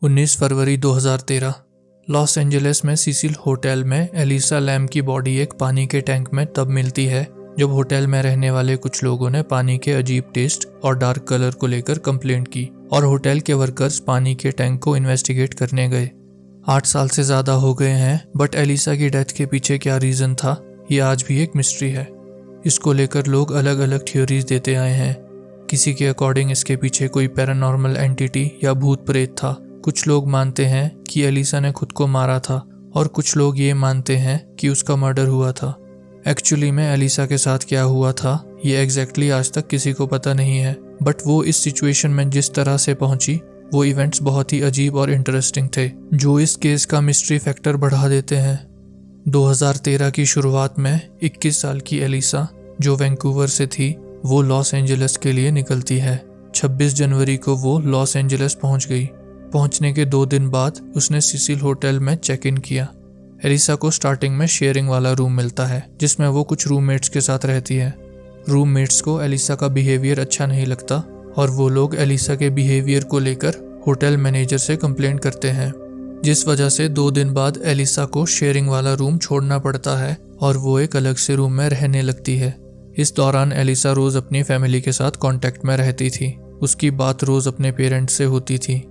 19 फरवरी 2013 Los Angeles में Cecil hotel में Elisa lamb की बॉडी एक पानी के टैंक में तब मिलती है जब होटल में रहने वाले कुछ लोगों ने पानी के अजीब टेस्ट और डार्क कलर को लेकर कंप्लेंट की और होटल के वर्कर्स पानी के टैंक को इन्वेस्टिगेट करने गए। 8 साल से ज़्यादा हो गए हैं, बट एलिसा की डेथ के पीछे क्या रीज़न था ये आज भी एक मिस्ट्री है। इसको लेकर लोग अलग अलग थ्योरीज देते आए हैं। किसी के अकॉर्डिंग इसके पीछे कोई पैरानॉर्मल एंटिटी या भूत प्रेत था। कुछ लोग मानते हैं कि एलिसा ने खुद को मारा था और कुछ लोग ये मानते हैं कि उसका मर्डर हुआ था। एक्चुअली में एलिसा के साथ क्या हुआ था ये एग्जैक्टली आज तक किसी को पता नहीं है, बट वो इस सिचुएशन में जिस तरह से पहुंची वो इवेंट्स बहुत ही अजीब और इंटरेस्टिंग थे जो इस केस का मिस्ट्री फैक्टर बढ़ा देते हैं। 2013 की शुरुआत में 21 साल की एलिसा जो वैंकूवर से थी वो लॉस एंजलिस के लिए निकलती है। 26 जनवरी को वो लॉस एंजलिस पहुंच गई। पहुंचने के 2 दिन बाद उसने सीसिल होटल में चेक इन किया। एलिसा को स्टार्टिंग में शेयरिंग वाला रूम मिलता है जिसमें वो कुछ रूममेट्स के साथ रहती है। रूममेट्स को एलिसा का बिहेवियर अच्छा नहीं लगता और वो लोग एलिसा के बिहेवियर को लेकर होटल मैनेजर से कंप्लेंट करते हैं, जिस वजह से 2 दिन बाद एलिसा को शेयरिंग वाला रूम छोड़ना पड़ता है और वो एक अलग से रूम में रहने लगती है। इस दौरान एलिसा रोज अपनी फैमिली के साथ कांटेक्ट में रहती थी। उसकी बात रोज अपने पेरेंट्स से होती थी।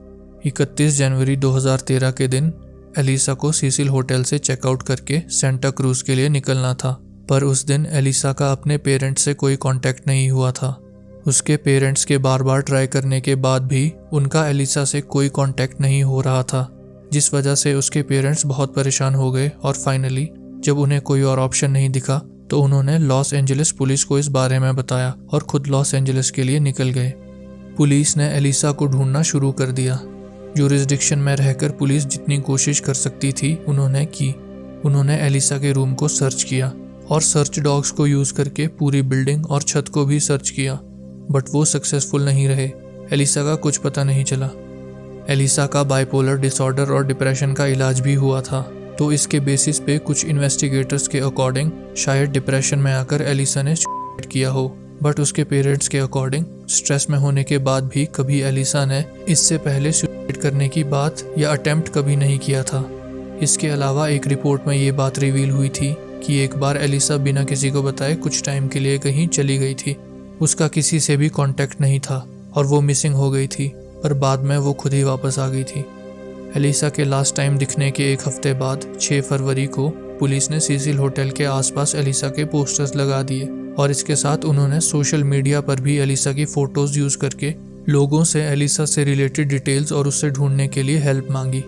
31 जनवरी 2013 के दिन एलिसा को सीसिल होटल से चेकआउट करके सेंटा क्रूज के लिए निकलना था, पर उस दिन एलिसा का अपने पेरेंट्स से कोई कांटेक्ट नहीं हुआ था। उसके पेरेंट्स के बार बार ट्राई करने के बाद भी उनका एलिसा से कोई कांटेक्ट नहीं हो रहा था, जिस वजह से उसके पेरेंट्स बहुत परेशान हो गए और फाइनली जब उन्हें कोई और ऑप्शन नहीं दिखा तो उन्होंने लॉस एंजलिस पुलिस को इस बारे में बताया और खुद लॉस एंजलिस के लिए निकल गए। पुलिस ने एलिसा को ढूंढना शुरू कर दिया। ज्यूरिसडिक्शन में रहकर पुलिस जितनी कोशिश कर सकती थी उन्होंने की। उन्होंने एलिसा के रूम को सर्च किया और सर्च डॉग्स को यूज करके पूरी बिल्डिंग और छत को भी सर्च किया, बट वो सक्सेसफुल नहीं रहे। एलिसा का कुछ पता नहीं चला। एलिसा का बाइपोलर डिसऑर्डर और डिप्रेशन का इलाज भी हुआ था, तो इसके बेसिस पे कुछ इन्वेस्टिगेटर्स के अकॉर्डिंग शायद डिप्रेशन में आकर एलिसा ने सुसाइड किया हो, बट उसके पेरेंट्स के अकॉर्डिंग स्ट्रेस में होने के बाद भी कभी एलिसा ने इससे पहले सुसाइड करने की बात या अटेम्प्ट कभी नहीं किया था। इसके अलावा एक रिपोर्ट में ये बात रिवील हुई थी कि एक बार एलिसा बिना किसी को बताए कुछ टाइम के लिए कहीं चली गई थी। उसका किसी से भी कांटेक्ट नहीं था और वो मिसिंग हो गई थी, पर बाद में वो खुद ही वापस आ गई थी। एलिसा के लास्ट टाइम दिखने के 1 हफ्ते बाद 6 फरवरी को पुलिस ने सीसिल होटल के आसपास एलिसा के पोस्टर्स लगा दिए और इसके साथ उन्होंने सोशल मीडिया पर भी एलिसा की फोटोज यूज करके लोगों से एलिसा से रिलेटेड डिटेल्स और उससे ढूंढने के लिए हेल्प मांगी।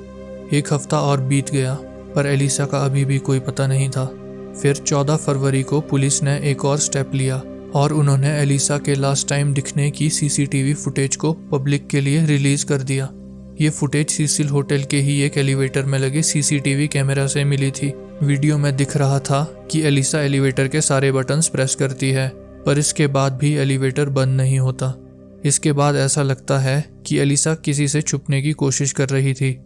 1 हफ्ता और बीत गया पर एलिसा का अभी भी कोई पता नहीं था। फिर 14 फरवरी को पुलिस ने एक और स्टेप लिया और उन्होंने एलिसा के लास्ट टाइम दिखने की सीसीटीवी फुटेज को पब्लिक के लिए रिलीज कर दिया। ये फुटेज सीसिल होटल के ही एक एलिवेटर में लगे सीसीटीवी कैमरा से मिली थी। वीडियो में दिख रहा था कि एलिसा एलिवेटर के सारे बटन्स प्रेस करती है, पर इसके बाद भी एलिवेटर बंद नहीं होता। इसके बाद ऐसा लगता है कि एलिसा किसी से छुपने की कोशिश कर रही थी।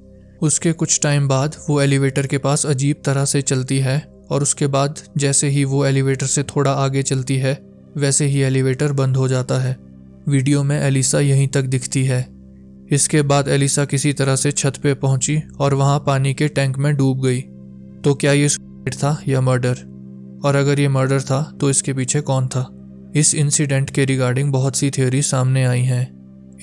उसके कुछ टाइम बाद वो एलिवेटर के पास अजीब तरह से चलती है और उसके बाद जैसे ही वो एलिवेटर से थोड़ा आगे चलती है वैसे ही एलिवेटर बंद हो जाता है। वीडियो में एलिसा यहीं तक दिखती है। इसके बाद एलिसा किसी तरह से छत पे पहुंची और वहां पानी के टैंक में डूब गई। तो क्या ये सुसाइड था या मर्डर? और अगर ये मर्डर था तो इसके पीछे कौन था? इस इंसिडेंट के रिगार्डिंग बहुत सी थ्योरी सामने आई हैं।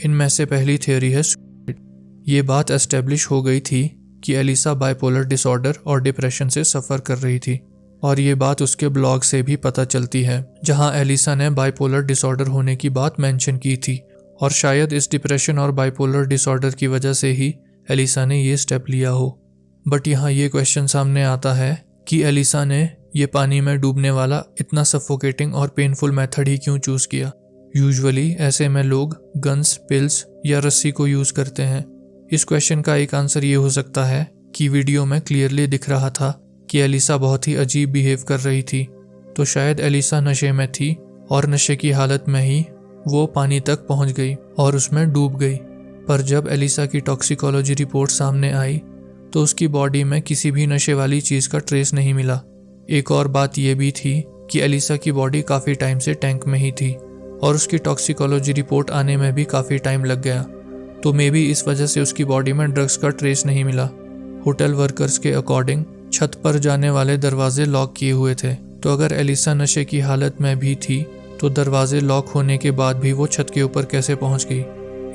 इनमें से पहली थ्योरी है सुसाइड। ये बात एस्टेब्लिश हो गई थी कि एलिसा बाइपोलर डिसऑर्डर और डिप्रेशन से सफ़र कर रही थी और ये बात उसके ब्लॉग से भी पता चलती है जहां एलिसा ने बाइपोलर डिसऑर्डर होने की बात मेंशन की थी और शायद इस डिप्रेशन और बाइपोलर डिसऑर्डर की वजह से ही एलिसा ने ये स्टेप लिया हो। बट यहाँ ये क्वेश्चन सामने आता है कि एलिसा ने ये पानी में डूबने वाला इतना सफोकेटिंग और पेनफुल मेथड ही क्यों चूज़ किया? यूजुअली ऐसे में लोग गन्स, पिल्स या रस्सी को यूज़ करते हैं। इस क्वेश्चन का एक आंसर ये हो सकता है कि वीडियो में क्लियरली दिख रहा था कि एलिसा बहुत ही अजीब बिहेव कर रही थी, तो शायद एलिसा नशे में थी और नशे की हालत में ही वो पानी तक पहुंच गई और उसमें डूब गई। पर जब एलिसा की टॉक्सिकोलॉजी रिपोर्ट सामने आई तो उसकी बॉडी में किसी भी नशे वाली चीज़ का ट्रेस नहीं मिला। एक और बात यह भी थी कि एलिसा की बॉडी काफ़ी टाइम से टैंक में ही थी और उसकी टॉक्सिकोलॉजी रिपोर्ट आने में भी काफ़ी टाइम लग गया, तो मे बी इस वजह से उसकी बॉडी में ड्रग्स का ट्रेस नहीं मिला। होटल वर्कर्स के अकॉर्डिंग छत पर जाने वाले दरवाजे लॉक किए हुए थे, तो अगर एलिसा नशे की हालत में भी थी तो दरवाजे लॉक होने के बाद भी वो छत के ऊपर कैसे पहुंच गई।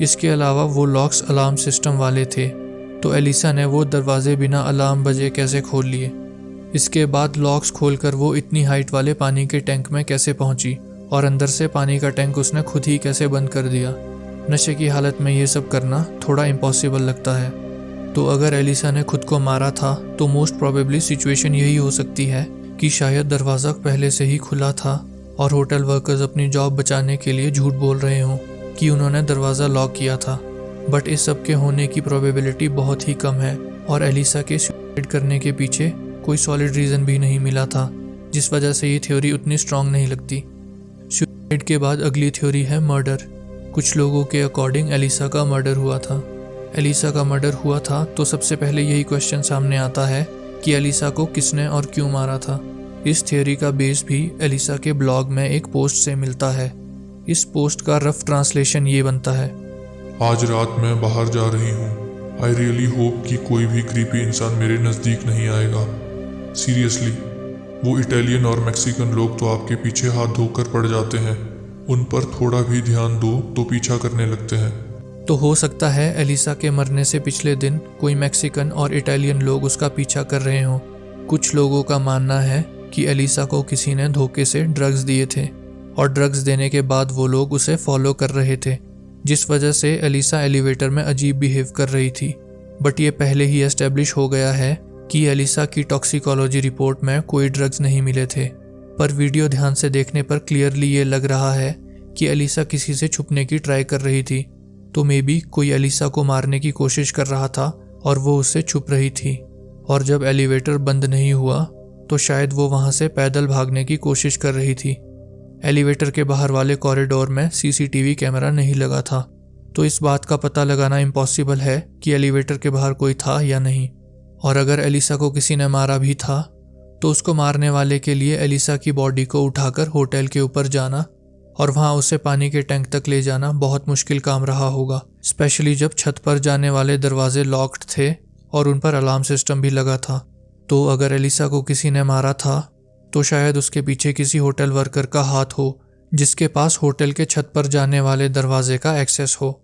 इसके अलावा वो लॉक्स अलार्म सिस्टम वाले थे, तो एलिसा ने वो दरवाजे बिना अलार्म बजे कैसे खोल लिए। इसके बाद लॉक्स खोलकर वो इतनी हाइट वाले पानी के टैंक में कैसे पहुंची और अंदर से पानी का टैंक उसने खुद ही कैसे बंद कर दिया। नशे की हालत में ये सब करना थोड़ा इम्पॉसिबल लगता है। तो अगर एलिसा ने खुद को मारा था तो मोस्ट प्रोबेबली सिचुएशन यही हो सकती है कि शायद दरवाज़ा पहले से ही खुला था और होटल वर्कर्स अपनी जॉब बचाने के लिए झूठ बोल रहे हों कि उन्होंने दरवाज़ा लॉक किया था। बट इस सब के होने की प्रोबेबिलिटी बहुत ही कम है और एलिसा के सुसाइड करने के पीछे कोई सॉलिड रीज़न भी नहीं मिला था, जिस वजह से ये थ्योरी उतनी स्ट्रांग नहीं लगती। सुसाइड के बाद अगली थ्योरी है मर्डर। कुछ लोगों के अकॉर्डिंग एलिसा का मर्डर हुआ था। एलिसा का मर्डर हुआ था तो सबसे पहले यही क्वेश्चन सामने आता है कि एलिसा को किसने और क्यों मारा था। इस थ्योरी का बेस भी एलिसा के ब्लॉग में एक पोस्ट से मिलता है। इस पोस्ट का रफ ट्रांसलेशन ये बनता है, आज रात मैं बाहर जा रही हूँ। आई रियली होप कि कोई भी क्रीपी इंसान मेरे नज़दीक नहीं आएगा। सीरियसली, वो इटालियन और मैक्सिकन लोग तो आपके पीछे हाथ धोकर पड़ जाते हैं, उन पर थोड़ा भी ध्यान दो तो पीछा करने लगते हैं। तो हो सकता है एलिसा के मरने से पिछले दिन कोई मैक्सिकन और इटालियन लोग उसका पीछा कर रहे हों। कुछ लोगों का मानना है कि एलिसा को किसी ने धोखे से ड्रग्स दिए थे और ड्रग्स देने के बाद वो लोग उसे फॉलो कर रहे थे, जिस वजह से एलिसा एलिवेटर में अजीब बिहेव कर रही थी। बट ये पहले ही एस्टेब्लिश हो गया है कि एलिसा की टॉक्सिकोलॉजी रिपोर्ट में कोई ड्रग्स नहीं मिले थे। पर वीडियो ध्यान से देखने पर क्लियरली ये लग रहा है कि एलिसा किसी से छुपने की ट्राई कर रही थी, तो मे बी कोई एलिसा को मारने की कोशिश कर रहा था और वो उससे छुप रही थी। और जब एलिवेटर बंद नहीं हुआ तो शायद वो वहाँ से पैदल भागने की कोशिश कर रही थी। एलिवेटर के बाहर वाले कॉरिडोर में सीसीटीवी कैमरा नहीं लगा था, तो इस बात का पता लगाना इम्पॉसिबल है कि एलिवेटर के बाहर कोई था या नहीं। और अगर एलिसा को किसी ने मारा भी था तो उसको मारने वाले के लिए एलिसा की बॉडी को उठाकर होटल के ऊपर जाना और वहाँ उसे पानी के टैंक तक ले जाना बहुत मुश्किल काम रहा होगा, स्पेशली जब छत पर जाने वाले दरवाजे लॉक्ड थे और उन पर अलार्म सिस्टम भी लगा था। तो अगर एलिसा को किसी ने मारा था तो शायद उसके पीछे किसी होटल वर्कर का हाथ हो जिसके पास होटल के छत पर जाने वाले दरवाजे का एक्सेस हो।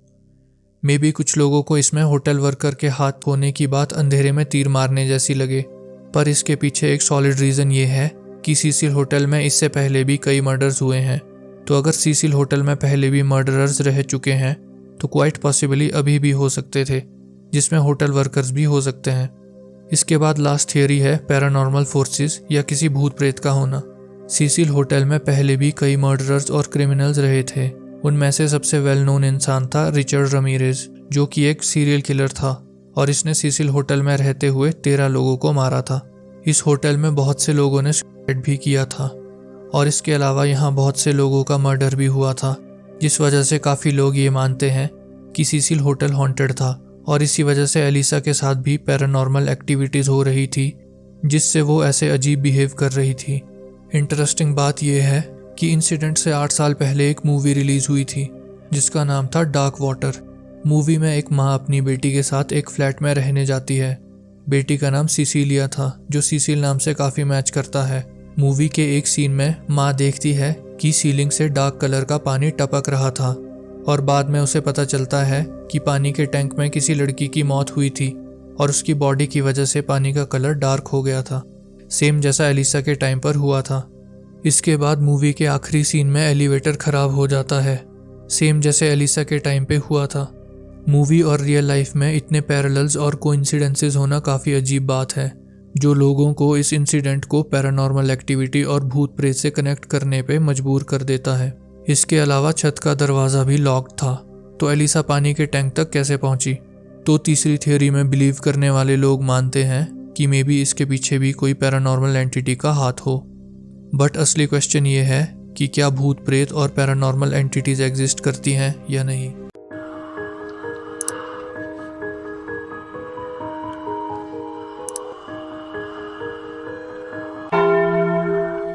मे बी कुछ लोगों को इसमें होटल वर्कर के हाथ होने की बात अंधेरे में तीर मारने जैसी लगे, पर इसके पीछे एक सॉलिड रीज़न ये है कि सीसिल होटल में इससे पहले भी कई मर्डर्स हुए हैं। तो अगर सीसिल होटल में पहले भी मर्डरर्स रह चुके हैं तो क्वाइट पॉसिबली अभी भी हो सकते थे, जिसमें होटल वर्कर्स भी हो सकते हैं। इसके बाद लास्ट थियरी है पैरानॉर्मल फोर्सेस या किसी भूत प्रेत का होना। सीसिल होटल में पहले भी कई मर्डरर्स और क्रिमिनल्स रहे थे। उनमें से सबसे वेल नोन इंसान था रिचर्ड रमीरेज, जो कि एक सीरियल किलर था और इसने सीसिल होटल में रहते हुए 13 लोगों को मारा था। इस होटल में बहुत से लोगों ने सुसाइड भी किया था और इसके अलावा यहाँ बहुत से लोगों का मर्डर भी हुआ था, जिस वजह से काफ़ी लोग ये मानते हैं कि सीसिल होटल हॉन्टेड था और इसी वजह से एलिसा के साथ भी पैरानॉर्मल एक्टिविटीज़ हो रही थी, जिससे वो ऐसे अजीब बिहेव कर रही थी। इंटरेस्टिंग बात यह है कि इंसिडेंट से 8 साल पहले एक मूवी रिलीज़ हुई थी जिसका नाम था डार्क वाटर। मूवी में एक माँ अपनी बेटी के साथ एक फ्लैट में रहने जाती है। बेटी का नाम सिसिलिया था, जो सीसिल नाम से काफ़ी मैच करता है। मूवी के एक सीन में माँ देखती है कि सीलिंग से डार्क कलर का पानी टपक रहा था और बाद में उसे पता चलता है कि पानी के टैंक में किसी लड़की की मौत हुई थी और उसकी बॉडी की वजह से पानी का कलर डार्क हो गया था, सेम जैसा एलिसा के टाइम पर हुआ था। इसके बाद मूवी के आखिरी सीन में एलिवेटर खराब हो जाता है, सेम जैसे एलिसा के टाइम पे हुआ था। मूवी और रियल लाइफ में इतने पैरेलल्स और कोइंसिडेंसेस होना काफ़ी अजीब बात है, जो लोगों को इस इंसिडेंट को पैरानॉर्मल एक्टिविटी और भूत प्रेत से कनेक्ट करने पे मजबूर कर देता है। इसके अलावा छत का दरवाज़ा भी लॉक्ड था, तो एलिसा पानी के टैंक तक कैसे पहुंची? तो तीसरी थियोरी में बिलीव करने वाले लोग मानते हैं कि मे बी इसके पीछे भी कोई पैरानॉर्मल एंटिटी का हाथ हो। बट असली क्वेश्चन ये है कि क्या भूत प्रेत और पैरानॉर्मल एंटिटीज़ एग्जिस्ट करती हैं या नहीं।